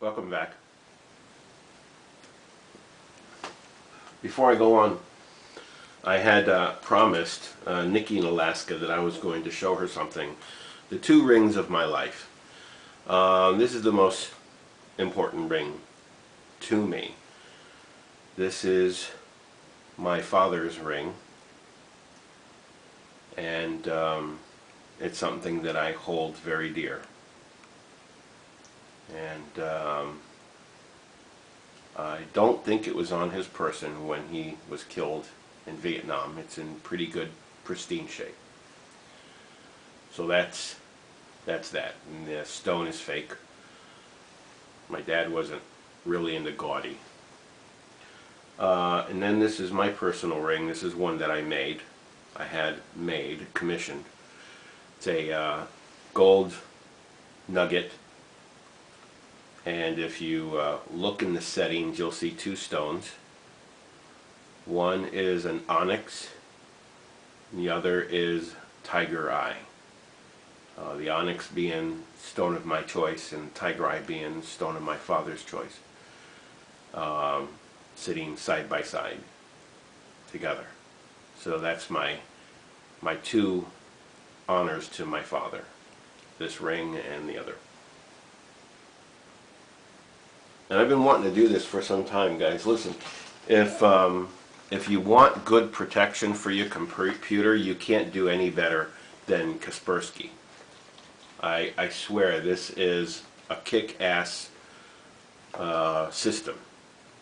Welcome back. Before I go on, I had promised Nikki in Alaska that I was going to show her something. The two rings of my life. This is the most important ring to me. This is my father's ring, and it's something that I hold very dear. And I don't think it was on his person when he was killed in Vietnam. It's in pretty good, pristine shape. So that's that. And the stone is fake. My dad wasn't really into gaudy. And then this is my personal ring. This is one that I made. I had made, commissioned. It's a gold nugget. And if you look in the settings, you'll see two stones. One is an onyx, and the other is tiger eye. The onyx being stone of my choice, and tiger eye being stone of my father's choice. Sitting side by side together. So that's my two honors to my father. This ring and the other. And I've been wanting to do this for some time, guys. Listen, if you want good protection for your computer, you can't do any better than Kaspersky. I swear this is a kick-ass system.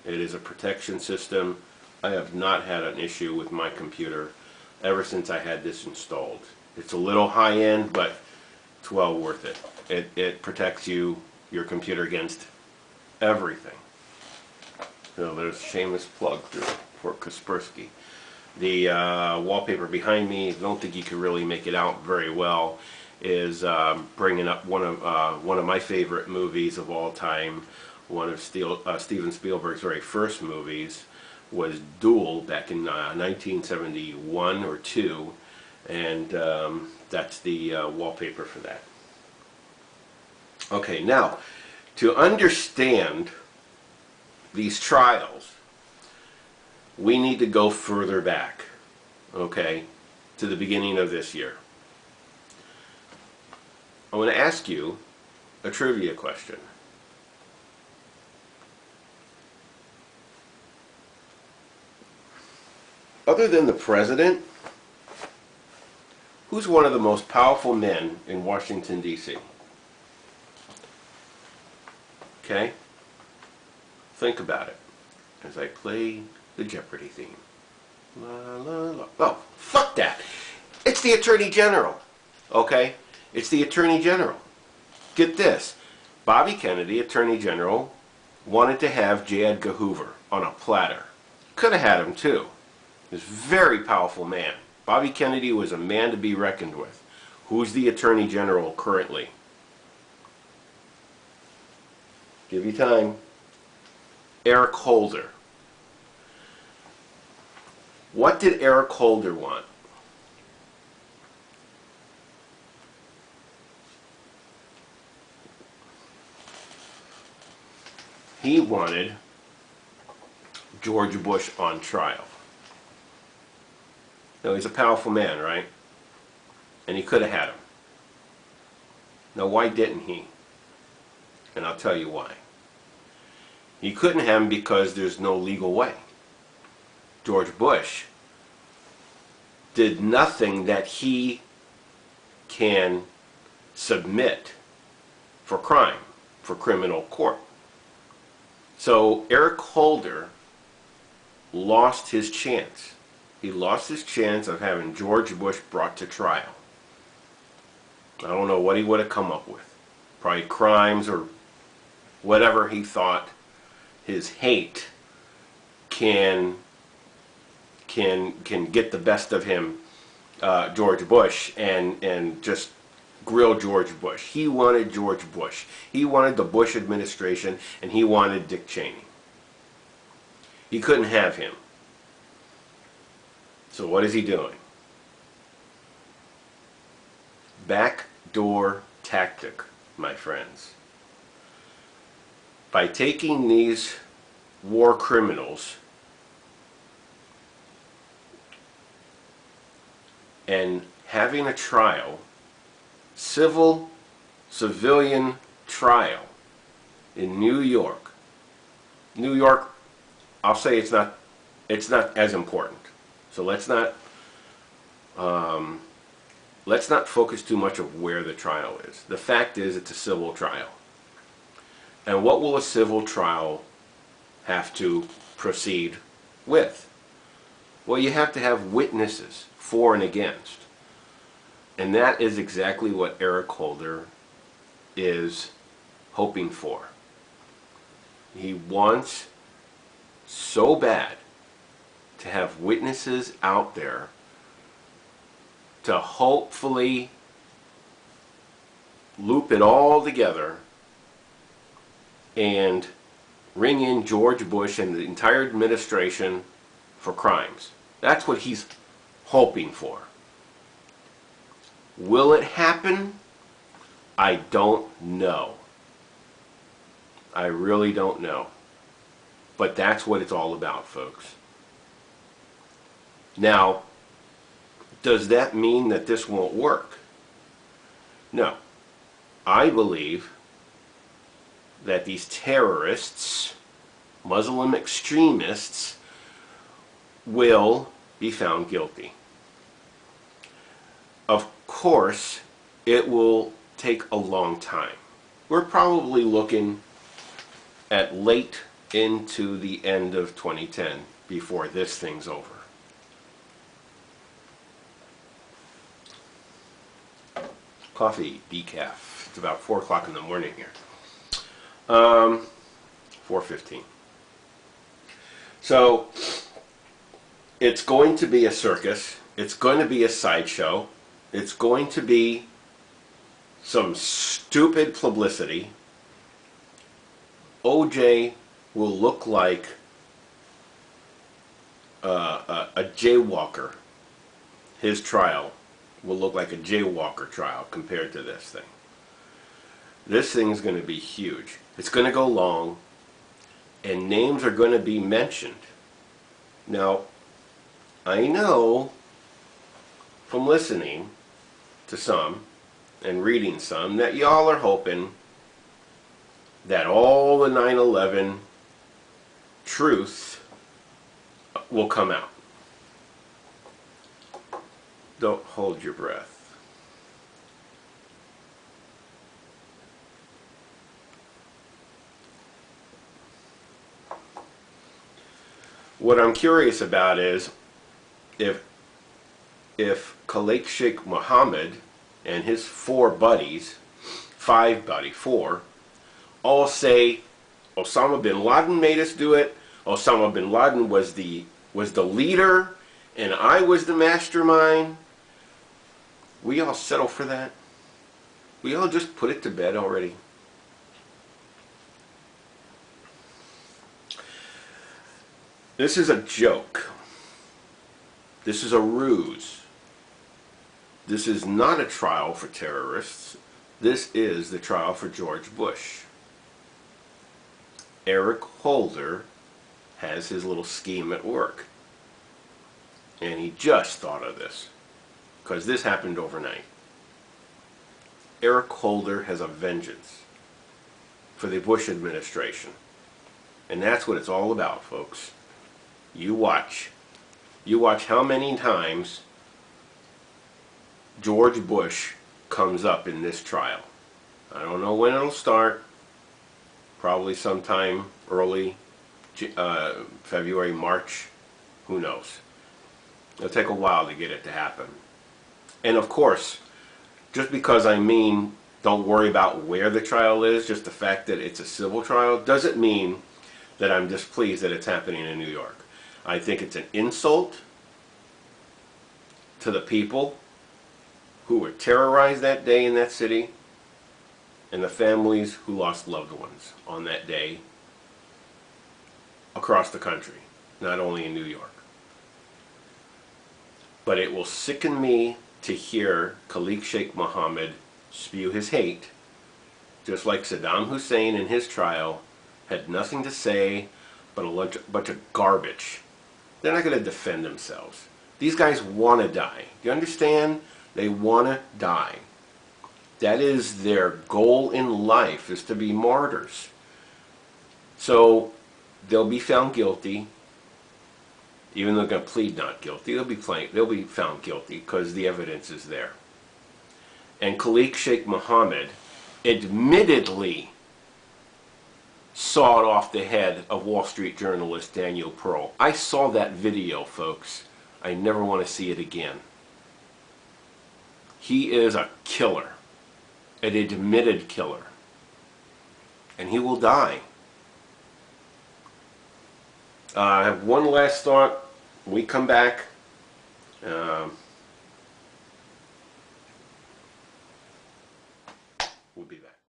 It is a protection system. I have not had an issue with my computer ever since I had this installed. It's a little high-end, but it's well worth it. It protects your computer against everything. So there's a shameless plug for Kaspersky. The wallpaper behind me, I don't think you can really make it out very well, is bringing up one of my favorite movies of all time. One of Steven Spielberg's very first movies was Duel back in 1971 or 2, and that's the wallpaper for that. Okay, now to understand these trials, we need to go further back, okay, to the beginning of this year. I want to ask you a trivia question. Other than the president, who's one of the most powerful men in Washington, D.C.? Okay? Think about it as I play the Jeopardy theme. La, la, la. Oh, fuck that! It's the Attorney General. Okay? It's the Attorney General. Get this. Bobby Kennedy, Attorney General, wanted to have J. Edgar Hoover on a platter. Could have had him too. He's a very powerful man. Bobby Kennedy was a man to be reckoned with. Who's the Attorney General currently? Give you time. Eric Holder. What did Eric Holder want? He wanted George Bush on trial. Now, he's a powerful man, right? And he could have had him. Now, why didn't he? And I'll tell you why. He couldn't have him because there's no legal way. George Bush did nothing that he can submit for crime, for criminal court. So Eric Holder lost his chance. He lost his chance of having George Bush brought to trial. I don't know what he would have come up with. Probably crimes or whatever he thought his hate can get the best of him, George Bush, and just grill George Bush. He wanted George Bush. He wanted the Bush administration, and he wanted Dick Cheney. He couldn't have him. So what is he doing? Backdoor tactic, my friends. by taking these war criminals and having a trial, civilian trial in New York. New York, I'll say it's not as important. So let's not focus too much of where the trial is. The fact is, it's a civil trial. And what will a civil trial have to proceed with? Well, you have to have witnesses for and against. And that is exactly what Eric Holder is hoping for. He wants so bad to have witnesses out there to hopefully loop it all together and ring in George Bush and the entire administration for crimes. That's what he's hoping for. Will it happen? I don't know. I really don't know. But that's what it's all about, folks. Now, does that mean that this won't work? No. I believe that these terrorists, Muslim extremists, will be found guilty. Of course, it will take a long time. We're probably looking at late into the end of 2010 before this thing's over. Coffee, decaf. It's about 4 o'clock in the morning here. 4:15. So, it's going to be a circus. It's going to be a sideshow. It's going to be some stupid publicity. OJ will look like a jaywalker. His trial will look like a jaywalker trial compared to this thing. This thing's going to be huge. It's going to go long, and names are going to be mentioned. Now, I know from listening to some and reading some that y'all are hoping that all the 9/11 truth will come out. Don't hold your breath. What I'm curious about is if Khalid Sheikh Mohammed and his four, all say Osama bin Laden made us do it, Osama bin Laden was the leader, and I was the mastermind. We all settle for that? We all just put it to bed already? This is a joke. This is a ruse. This is not a trial for terrorists. This is the trial for George Bush. Eric Holder has his little scheme at work. And he just thought of this, because this happened overnight. Eric Holder has a vengeance for the Bush administration. And that's what it's all about, folks. You watch. You watch how many times George Bush comes up in this trial. I don't know when it'll start. Probably sometime early February, March. Who knows? It'll take a while to get it to happen. And of course, just because I mean don't worry about where the trial is, just the fact that it's a civil trial, doesn't mean that I'm displeased that it's happening in New York. I think it's an insult to the people who were terrorized that day in that city and the families who lost loved ones on that day across the country, not only in New York. But it will sicken me to hear Khalid Sheikh Mohammed spew his hate, just like Saddam Hussein in his trial had nothing to say but a bunch of garbage. They're not going to defend themselves. These guys want to die. You understand? They want to die. That is their goal in life, is to be martyrs. So they'll be found guilty. Even though they're going to plead not guilty, they'll be found guilty because the evidence is there. And Khalik Sheikh Mohammed admittedly sawed off the head of Wall Street journalist Daniel Pearl. I saw that video, folks. I never want to see it again. He is a killer, an admitted killer, and he will die. I have one last thought. When we come back,